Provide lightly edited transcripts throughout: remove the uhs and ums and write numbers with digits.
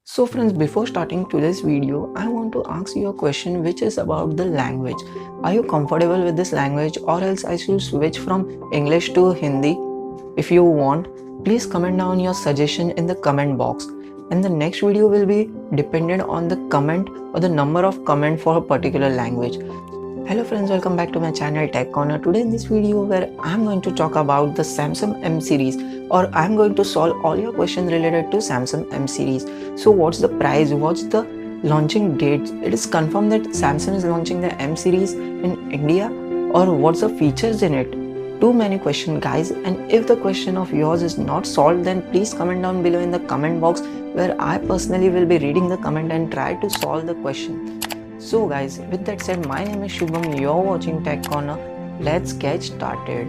So friends, before starting today's video, I want to ask you a question which is about the language. Are you comfortable with this language, or else I should switch from English to Hindi? If you want, please comment down your suggestion in the comment box. And the next video will be dependent on the comment or the number of comment for a particular language. Hello friends, welcome back to my channel Tech Corner. Today in this video where I'm going to talk about the Samsung M series, or I'm going to solve all your questions related to Samsung M series. So what's the price, what's the launching date? It is confirmed that Samsung is launching the M series in India, or what's the features in it? Too many questions guys, and if the question of yours is not solved, then please comment down below in the comment box, where I personally will be reading the comment and try to solve the question. So guys, with that said, my name is Shubham, you're watching Tech Corner. Let's get started.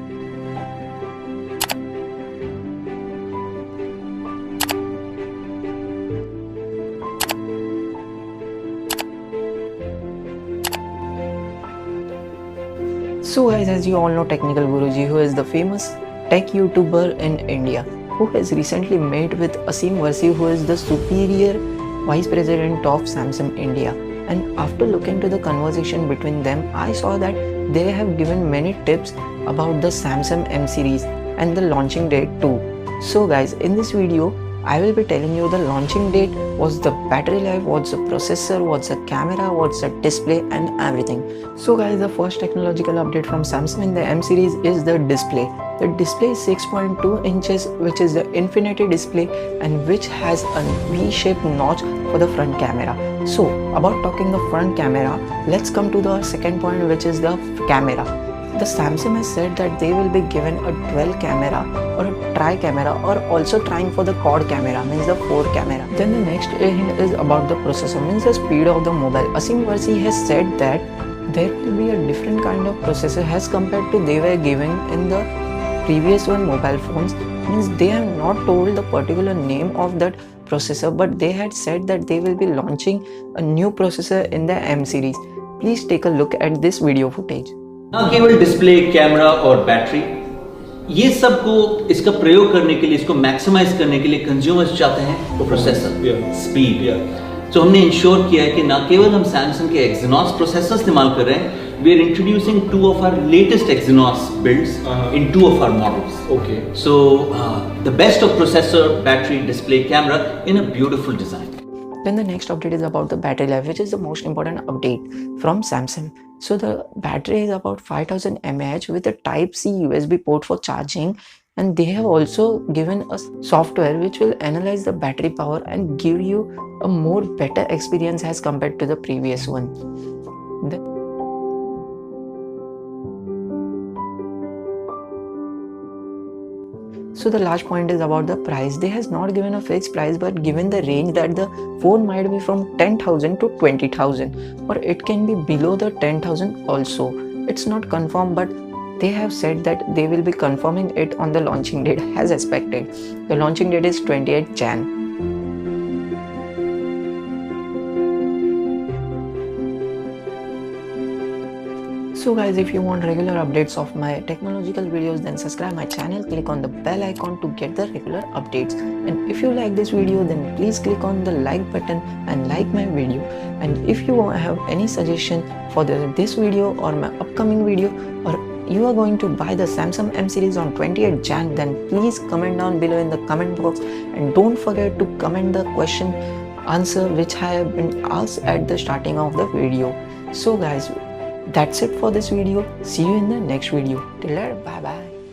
So guys, as you all know, Technical Guruji, who is the famous tech YouTuber in India, who has recently met with Asim Varsi, who is the superior vice president of Samsung India. And after looking to the conversation between them, I saw that they have given many tips about the Samsung M series and the launching date too. So guys, in this video, I will be telling you the launching date, what's the battery life, what's the processor, what's the camera, what's the display and everything. So guys, the first technological update from Samsung in the M series is the display. The display is 6.2 inches, which is the infinity display, and which has a V-shaped notch for the front camera. So about talking the front camera, let's come to the second point, which is the camera. The Samsung has said that they will be given a dual camera or a tri camera, or also trying for the quad camera, means the 4 camera. Then the next hint is about the processor, means the speed of the mobile. Asim Varsi has said that there will be a different kind of processor as compared to they were giving in the previous one mobile phones. Means they have not told the particular name of that processor, but they had said that they will be launching a new processor in the M series. Please take a look at this video footage. ना केवल display, camera और battery, ये सब को इसका प्रयोग करने के लिए, इसको मैक्सिमाइज करने के लिए कंज्यूमर्स चाहते हैं प्रोसेसर, स्पीड। तो हमने इंश्योर किया है कि ना केवल हम सैमसंग के एक्सिनॉस प्रोसेसर इस्तेमाल कर रहे हैं, we are introducing 2 of our latest Exynos builds in 2 of our models. Okay. So the best of processor, battery, display, camera in a beautiful design. Then the next update is about the battery life, which is the most important update from Samsung. So the battery is about 5000 mAh with a Type-C USB port for charging, and they have also given us software which will analyze the battery power and give you a more better experience as compared to the previous one. So the last point is about the price. They has not given a fixed price, but given the range that the phone might be from 10,000 to 20,000, or it can be below the 10,000 also. It's not confirmed, but they have said that they will be confirming it on the launching date as expected. The launching date is 28 Jan. So guys, if you want regular updates of my technological videos, then subscribe my channel, click on the bell icon to get the regular updates. And if you like this video, then please click on the like button and like my video. And if you have any suggestion for this video or my upcoming video, or you are going to buy the Samsung M series on 28 Jan, then please comment down below in the comment box, and don't forget to comment the question answer which I have been asked at the starting of the video. So guys, that's it for this video. See you in the next video. Till then, bye bye.